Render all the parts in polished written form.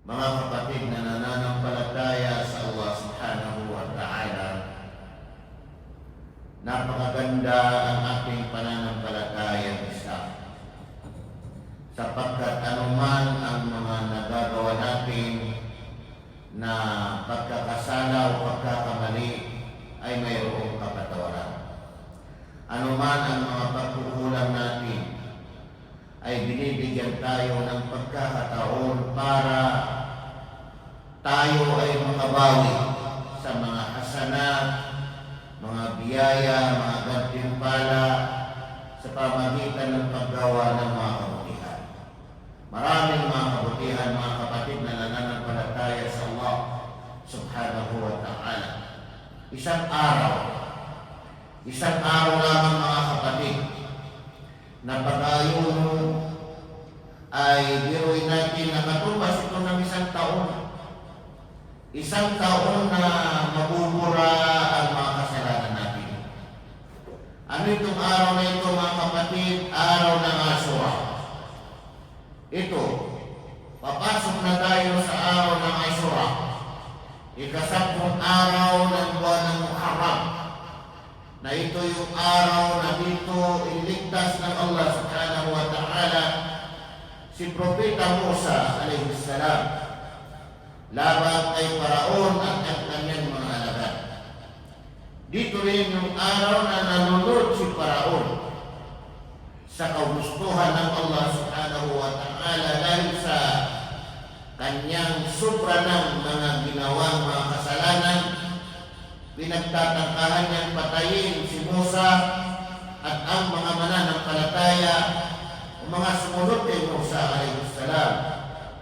Mga kapatid na nananampalataya sa Allah subhanahu wa ta'ala, napakaganda ang ating pananampalataya Islam, sapagkat anuman ang mga nagagawa natin na pagkakasala o pagkakamali ay mayroong kapatawaran. Anuman ang mga pagkukulang natin ay binibigyan tayo ng pagkakataon para tayo ay makabawi sa mga hasanat, mga biyaya, mga gantimpala sa pamagitan ng paggawa ng mga kabutihan. Maraming mga kabutihan, mga kapatid na nananampalataya sa Allah subhanahu wa ta'ala. Isang araw lamang mga kapatid na pag-ayuno ay biruin natin na katumbas ito ng isang taon. Isang taon na mabubura ang mga kasalanan natin. Ano itong araw na ito mga kapatid? Araw ng Ashura. Ito, papasok na tayo sa araw ng Ashura. Ika-10 araw ng buwan ng Muharram, na ito yung araw na dito iligtas ng Allah subhanahu wa ta'ala si Propeta Musa alayhi salam laban kay Paraon at ang kanyang mga alagad. Dito rin yung araw na nanunod si Paraon sa kagustuhan ng Allah subhanahu wa ta'ala dahil sa kanyang sobra ng mga ginawang mga kasalanan. Pinagtatangkahan niyang patayin si Musa at ang mga mananampalataya o mga sumunod kay Musa alayhi salam,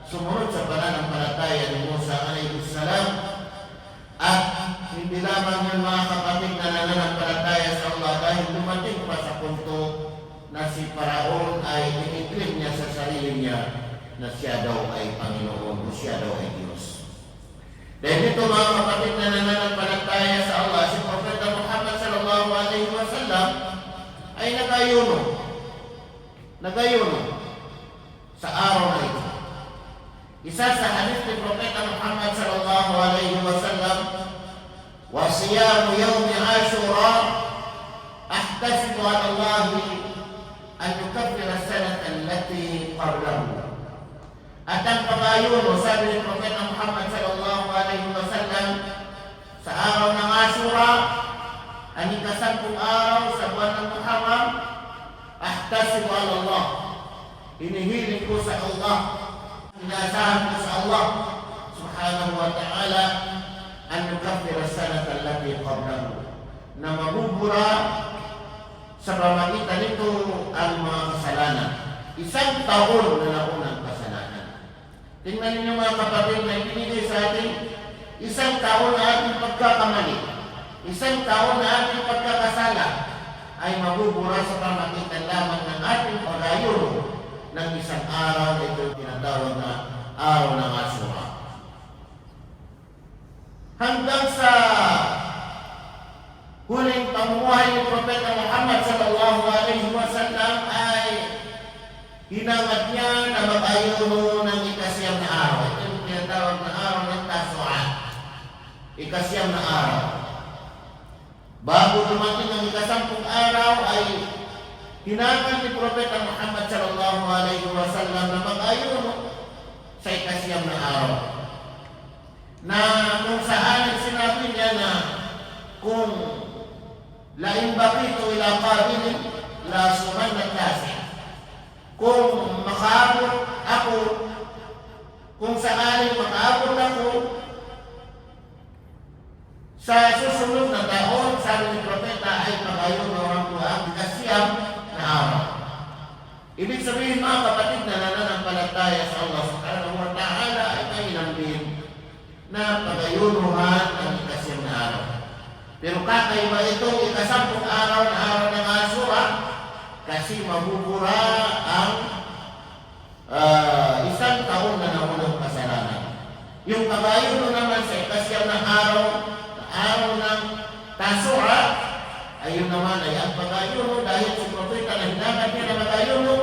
sumunod sa pananampalataya ni Musa alayhi salam. At hindi lamang yung mga kapatid na nananampalataya sa Allah, dahil dumating pa sa punto na si Paraon ay iniklaim niya sa sarili niya na siya daw ay Panginoon o siya daw ay Diyos. Dahil ito mga kapatid na nananampalataya sa Allah, si Propeta Muhammad sallallahu alaihi wasallam ay nagayuno sa araw na ito. Isa sa hadith ni Propeta Muhammad sallallahu alaihi wasallam, wa siyamu yawmi Ashura ahtasibu ala Allah an yukaffira as-sanata allati qablahu. At ang pag-ayuno, sabi ni Propeta Muhammad sallallahu alaihi wasallam, sa araw ng Ashura, ang ika-10 araw sa buwan ng Muharram, ahtasibu ala Allah, inihiling ko sa Allah, inaasahan ko sa Allah subhanahu wa ta'ala an yukaffira as-sanata allati qablahu, na mabubura sa pamagitan nito ang mga kasalanan. Isang taon na naunang kasalanan. Tingnan ninyo mga kapatid na ibinigay sa atin, isang taon na ating pagkakamali, isang taon na ating pagkakasala ay mabubura sa pamagitan lamang ng ating pag-ayuno ng isang araw na ito tinatawag na araw ng Ashura. Hanggang sa huling pamumuhay ni Propeta Muhammad sallallahu alaihi wasallam ay hinangad niya na mag-ayuno ng ika-9 na araw. Ito yung tinatawag na araw ng Tasu'a. ika-9 na araw. Bago dumating ang ika-10 araw ay hinangad ni Propeta Muhammad sallallahu alaihi wasallam na mag-ayuno sa ika-9 na araw. Na kung saan sinabi niya na kung lain bakito ila qabilin la suman na klase, kung makaabot ako, kung sakaling makaabot ako sa susunod na taon, sabi ni Propeta, ay pag-ayuno ang ika-9 na araw. Ibig sabihin mga kapatid na nananampalataya sa Allah subhanahu wa ta'ala ay kainambin na pag-ayunuhan ang ika-9 na araw. Pero kakaiba itong ika-10 araw na araw ng Ashura, kasi mabubura ang isang taon na naunang kasalanan. Yung pag-ayuno naman sa ika-9 na araw ng Tasu'a, ayun naman ay ang pag-ayuno dahil si Propeta na hinangad niya na mag-ayuno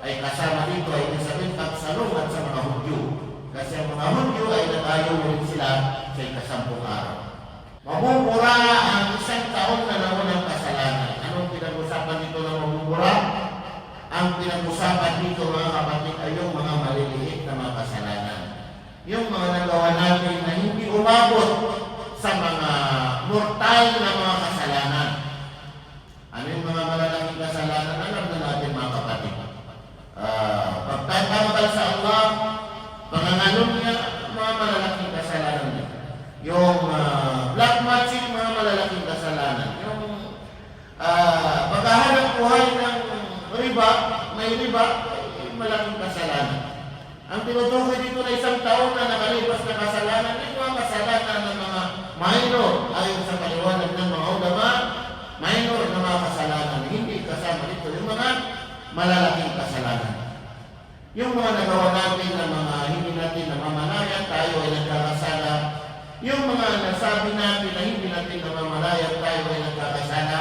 ay kasama dito ay sabihin pagsalungat sa mga Hudyo. Kasi ang mga dadayo ulit sila sa ikasampung araw. Mabubura ang isang taon na naunang kasalanan. Anong pinag-usapan dito na mabubura? Ang pinag-usapan dito mga kapatid ay yung mga maliliit na mga kasalanan. Yung mga nagawa natin na hindi umabot sa mga mortal na mga kasalanan. Ano yung mga malalaking kasalanan? Alam na natin mga kapatid. Pagtatambal sa Allah, panganganon niya, mga malalaking kasalanan niya. Yung black magic, mga malalaking kasalanan. Yung paghahanap buhay ng riba, may riba, malaking kasalanan. Ang tinutukoy dito na isang taon na nakalipas na kasalanan, ito ang kasalanan ng mga minor, ayon sa paliwanag ng mga ulama, minor na mga kasalanan. Hindi kasama dito yung mga malalaking kasalanan. Yung mga nagawa natin na mga hindi natin namamalaya, tayo ay nagkakasala. Yung mga nasabi natin na hindi natin namamalaya, tayo ay nagkakasala,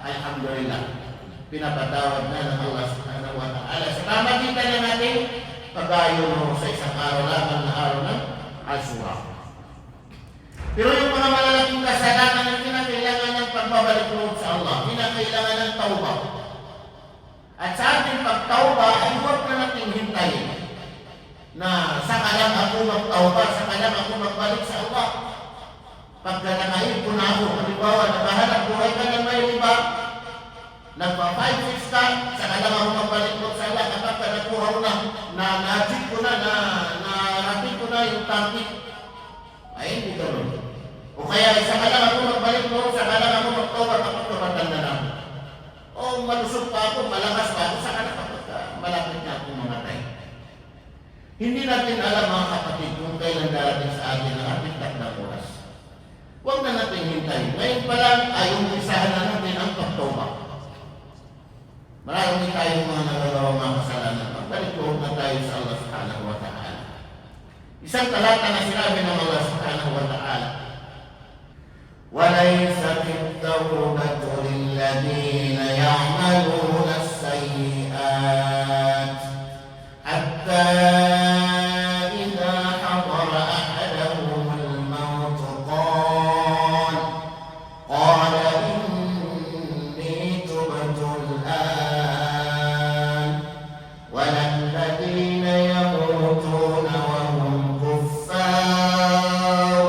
alhamdulillah. Pinapatawad na ng Allah subhanahu wa ta'ala. Sa pamagitan na natin, pag-ayon sa isang araw lamang na araw ng Ashura. Pero yung mga malalaking kasalanan na kinakailangan ng pagbabalik loob sa Allah, kinakailangan ng tawbah. At sa ating pagtawbah ay huwag na natin hintayin na saka lang ako magtawbah, saka lang ako magbalik sa Allah. Pagka nakaipon na ako, halimbawa, nakahanap buhay ka ng may riba, nagpa-5-6 ka, saka lang ako magbalik loob sa Allah. Kapag nakuha ko na, na-achieve ko na, na-rapid ko na yung target, ay hindi gano'n. O kaya, saka lang ako magbalik loob, saka lang ako magtawbah kapag tumatanda na ako. O malusog pa ako, malakas pa ako, saka na kapag malapit na akong mamatay. Hindi natin alam mga kapatid kung kailan darating sa atin ang ating takdang oras. Huwag na natin hintayin. Ngayon pa lang ay umpisahan na natin ang pagtawbah. Marami tayong mga nagagawa mga kasalanan. Pagbalik loob na tayo sa Allah subhanahu wa ta'ala. Isang talata na sinabi ng Allah subhanahu wa ta'ala, وَلَيْسَتِ التَّوْبَةُ لِلَّذِينَ يَعْمَلُونَ السَّيِّئَاتِ حَتَّى إِذَا حَضَرَ أَحَدَهُمُ الْمَوْتُ قَالَ إِنِّي تُبْتُ الْآنَ وَلَا الَّذِينَ يَمُوتُونَ وَهُمْ كُفَّارٌ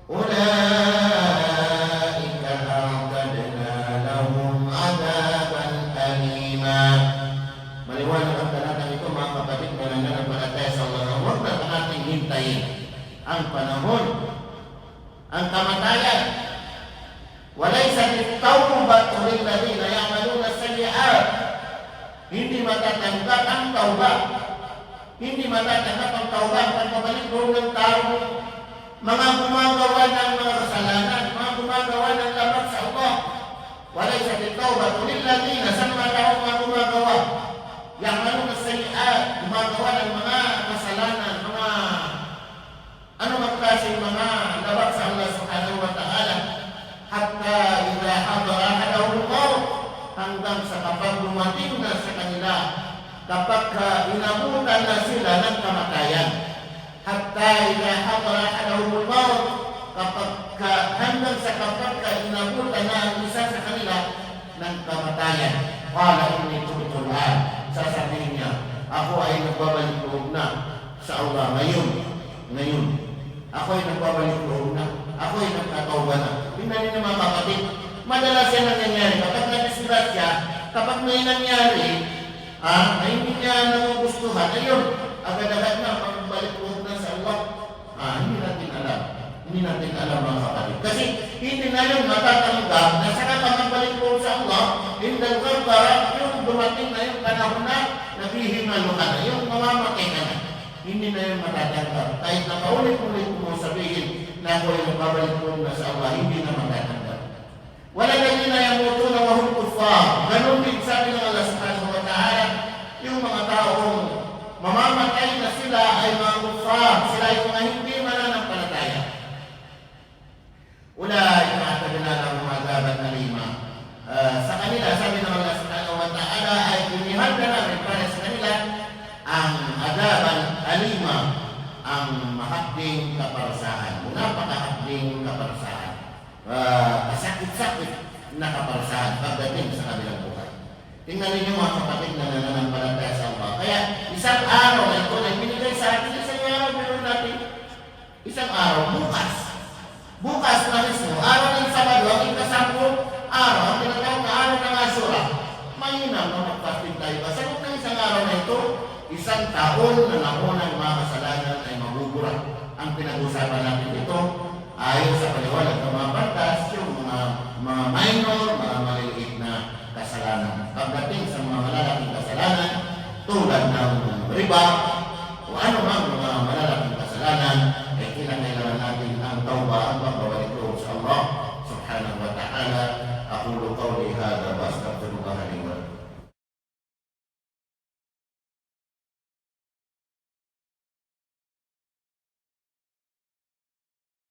أُولَئِكَ أَعْتَدْنَا لَهُمْ عَذَابًا أَلِيمًا. Maliwanag ang talatang ito mga kapatid na nananampalataya sa Allah. Huwag na nating hintayin ang panahon, ang kamatayan. وَلَيْسَتِ التَّوْبَةُ لِلَّذِينَ يَعْمَلُونَ السَّيِّئَاتِ. Hindi matatanggap ang tawbah. Hindi matatanggap ang tawbah ang pagbabalik loob ng tao, mga gumagawa ng mga kasalanan, mga gumagawa ng lamat sa Allah. وَلَيْسَتِ التَّوْبَةُ لِلَّذِينَ sa mga tao mga gumagawa, يَعْمَلُونَ السَّيِّئَاتِ, gumagawa ng mga kasalanan, mga anumang klaseng mga lamat sa Allah subhanahu wa ta'ala. Hatta idha hadara ahadahum al-maut, hanggang sa kapag dumating na sa kanila, kapag inabutan na sila ng kamatayan. Hatta idha hadara ahadahum al-maut, hanggang sa kapag inabutan na ang isa sa kanila ng kamatayan. Qala inni tubtu al-an, sasabihin niya, ako ay nagbabalik loob na sa Allah ngayon. Ako ay nagbabalik loob na. Ako ay nagkatawba na. Tingnan niyo mga kapatid, madalas yan nangyayari. Kapag nadisgrasya, kapag may nangyari, na hindi niya nagugustuhan, ayun, agad-agad na magbalik loob na sa Allah. Hindi natin alam. Hindi natin alam mga kapatid. Kasi hindi na yun matatanggap na saka ka magbalik loob sa Allah, hindi para yung dumating na yung panahon na naghihingalo ka na, yung mamamatay ka na. Hindi na yun matatanggap. Kahit na paulit-ulit mo sabihin na ako ay nagbabalik loob na sa Allah, hindi na matatanggap. Wala ganyan na yamuto na wahum kuffar. Ganun din sabi ng Allah subhanahu wa ta'ala, yung mga taong mamamatay na sila ay mga kuffar. Sila ay mga hindi mananampalataya. Ulaika a'tadna lahum 'adaban alima. Sa kanila, sabi ng Allah subhanahu wa ta'ala, ay inihanda namin para sa kanila ang adaban alima, ang mahapding kaparusahan. Napakahapding kaparusahan. Kasakit-sakit na kaparusahan pagdating sa kabilang buhay. Tingnan ninyo mga kapatid na nananampalataya sa Allah. Kaya isang araw na ito na binigay sa atin, isang araw meron natin. Isang araw, bukas. Bukas na mismo, araw ng Sabado, ang ikasampung araw, ang tinatawag na araw ng Ashura. Mahina na magpastig tayo. Sa loob ng isang araw na ito, isang taon na naunang mga kasalanan ay mabubura. Ang pinag-usapan natin ito, ayon sa paliwanag ng mga batas, yung mga minor, mga maliliit na kasalanan. Pagdating sa mga malalaking kasalanan, tulad ng riba, o ano mang mga malalaking kasalanan, ay kinakailangan natin ang tawbah, ang pagbabalik loob sa Allah subhanahu wa ta'ala. Aqulu qawli hadha